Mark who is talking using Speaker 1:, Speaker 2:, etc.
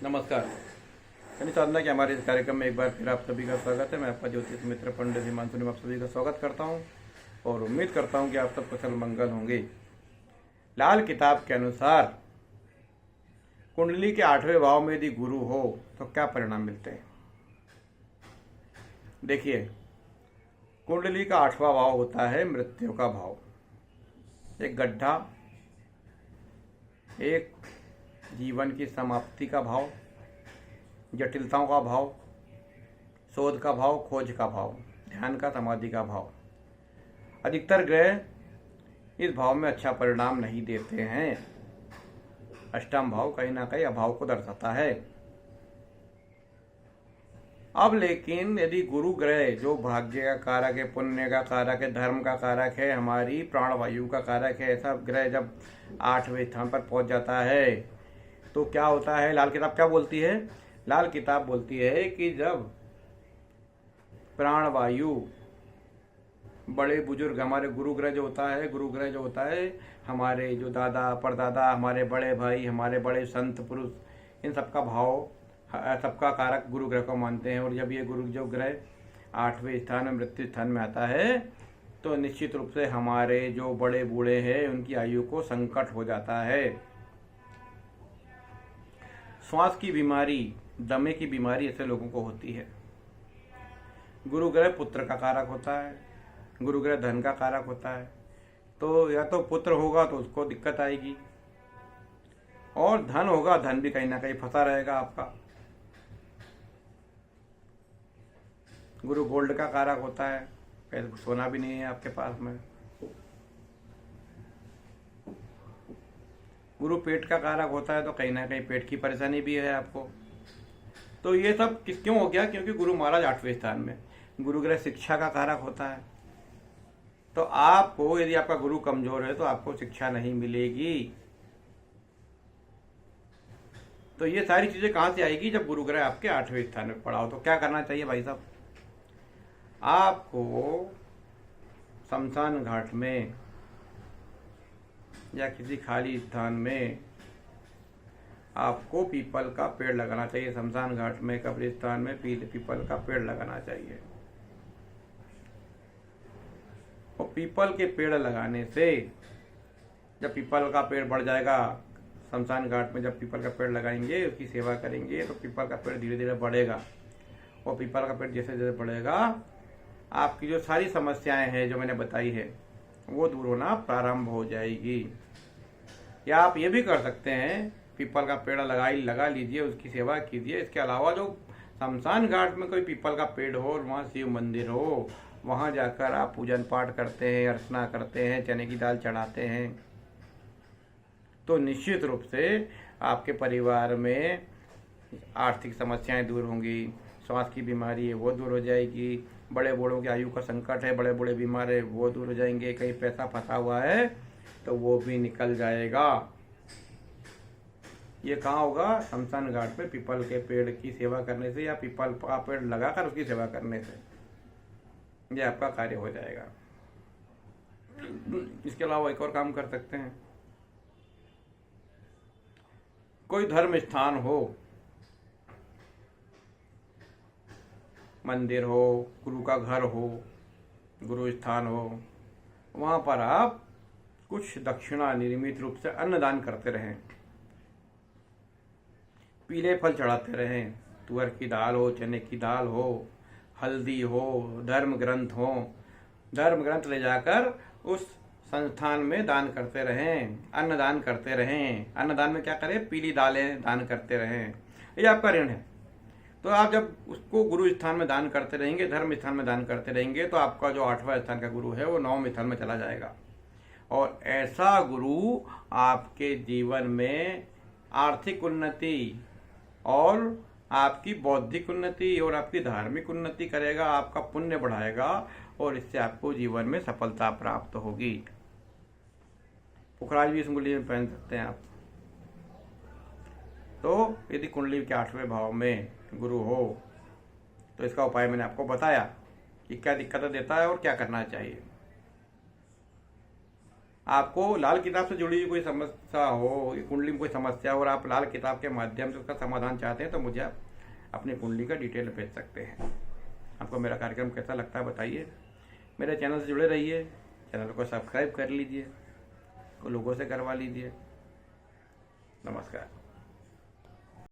Speaker 1: नमस्कार। शनि साधना के हमारे इस कार्यक्रम में एक बार फिर आप सभी का स्वागत है। मैं आपका ज्योतिष मित्र पंडित हिमांशु ने आप सभी का स्वागत करता हूं और उम्मीद करता हूं कि आप सब कुशल मंगल होंगे। लाल किताब के अनुसार कुंडली के 8वें भाव में यदि गुरु हो तो क्या परिणाम मिलते हैं। देखिए, कुंडली का 8वां भाव होता है मृत्यु का भाव, एक गड्ढा, एक जीवन की समाप्ति का भाव, जटिलताओं का भाव, शोध का भाव, खोज का भाव, ध्यान का, समाधि का भाव। अधिकतर ग्रह इस भाव में अच्छा परिणाम नहीं देते हैं। अष्टम भाव कहीं ना कहीं अभाव को दर्शाता है। अब लेकिन यदि गुरु ग्रह जो भाग्य का कारक है, पुण्य का कारक है, धर्म का कारक है, हमारी प्राणवायु का कारक है, ऐसा ग्रह जब 8वें स्थान पर पहुंच जाता है तो क्या होता है। लाल किताब क्या बोलती है? लाल किताब बोलती है कि जब प्राणवायु, बड़े बुजुर्ग, हमारे गुरु ग्रह जो होता है हमारे जो दादा परदादा, हमारे बड़े भाई, हमारे बड़े संत पुरुष, इन सबका भाव, सबका कारक गुरु ग्रह को मानते हैं। और जब ये गुरु जो ग्रह 8वें स्थान में, मृत्यु स्थान में आता है तो निश्चित रूप से हमारे जो बड़े बूढ़े हैं उनकी आयु को संकट हो जाता है। श्वास की बीमारी, दमे की बीमारी ऐसे लोगों को होती है। गुरु ग्रह पुत्र का कारक होता है, गुरु ग्रह धन का कारक होता है। तो या तो पुत्र होगा तो उसको दिक्कत आएगी, और धन होगा, धन भी कहीं ना कहीं फंसा रहेगा आपका। गुरु गोल्ड का कारक होता है, सोना भी नहीं है आपके पास में। गुरु पेट का कारक होता है तो कहीं ना कहीं पेट की परेशानी भी है आपको। तो ये सब क्यों हो गया? क्योंकि गुरु महाराज 8वें स्थान में। गुरु ग्रह शिक्षा का कारक होता है, तो आपको यदि आपका गुरु कमजोर है तो आपको शिक्षा नहीं मिलेगी। तो ये सारी चीजें कहां से आएगी? जब गुरु ग्रह आपके 8वें स्थान में पड़ा हो। तो क्या करना चाहिए भाई साहब? आपको शमशान घाट में या किसी खाली स्थान में आपको पीपल का पेड़ लगाना चाहिए। शमशान घाट में, कब्रिस्तान में पीपल का पेड़ लगाना चाहिए। और पीपल के पेड़ लगाने से जब पीपल का पेड़ बढ़ जाएगा, शमशान घाट में जब पीपल का पेड़ लगाएंगे, उसकी सेवा करेंगे, तो पीपल का पेड़ धीरे धीरे बढ़ेगा। और पीपल का पेड़ जैसे जैसे बढ़ेगा, आपकी जो सारी समस्याएं हैं जो मैंने बताई है वो दूर होना प्रारंभ हो जाएगी। या आप ये भी कर सकते हैं, पीपल का पेड़ लगा लीजिए, उसकी सेवा कीजिए। इसके अलावा जो शमशान घाट में कोई पीपल का पेड़ हो और वहाँ शिव मंदिर हो, वहाँ जाकर आप पूजन पाठ करते हैं, अर्चना करते हैं, चने की दाल चढ़ाते हैं, तो निश्चित रूप से आपके परिवार में आर्थिक समस्याएं दूर होंगी, श्वास की बीमारी है वो दूर हो जाएगी, बड़े बूढ़ों की आयु का संकट है, बड़े बूढ़े बीमार है वो दूर हो जाएंगे, कहीं पैसा फंसा हुआ है तो वो भी निकल जाएगा। ये कहाँ होगा? शमशान घाट पे पीपल के पेड़ की सेवा करने से, या पीपल का पेड़ लगाकर उसकी सेवा करने से ये आपका कार्य हो जाएगा। इसके अलावा एक और काम कर सकते हैं। कोई धर्म स्थान हो, मंदिर हो, गुरु का घर हो, गुरु स्थान हो, वहाँ पर आप कुछ दक्षिणा, नियमित रूप से अन्नदान करते रहें, पीले फल चढ़ाते रहें, तुअर की दाल हो, चने की दाल हो, हल्दी हो, धर्म ग्रंथ हो, धर्म ग्रंथ ले जाकर उस संस्थान में दान करते रहें, अन्नदान करते रहें। अन्नदान में क्या करें? पीली दालें दान करते रहें। ये आपका ऋण है। तो आप जब उसको गुरु स्थान में दान करते रहेंगे, धर्म स्थान में दान करते रहेंगे, तो आपका जो 8वां स्थान का गुरु है वो 9वें स्थान में चला जाएगा। और ऐसा गुरु आपके जीवन में आर्थिक उन्नति और आपकी बौद्धिक उन्नति और आपकी धार्मिक उन्नति करेगा, आपका पुण्य बढ़ाएगा, और इससे आपको जीवन में सफलता प्राप्त होगी। पुखराज भी इस कुंडली में पहन सकते हैं आप। तो यदि कुंडली के 8वें भाव में गुरु हो तो इसका उपाय मैंने आपको बताया कि क्या दिक्कतें देता है और क्या करना चाहिए। आपको लाल किताब से जुड़ी हुई कोई समस्या हो, कुंडली में कोई समस्या हो और आप लाल किताब के माध्यम से उसका समाधान चाहते हैं तो मुझे आप अपनी कुंडली का डिटेल भेज सकते हैं। आपको मेरा कार्यक्रम कैसा लगता है बताइए। मेरे चैनल से जुड़े रहिए, चैनल को सब्सक्राइब कर लीजिए, लोगों से करवा लीजिए। नमस्कार।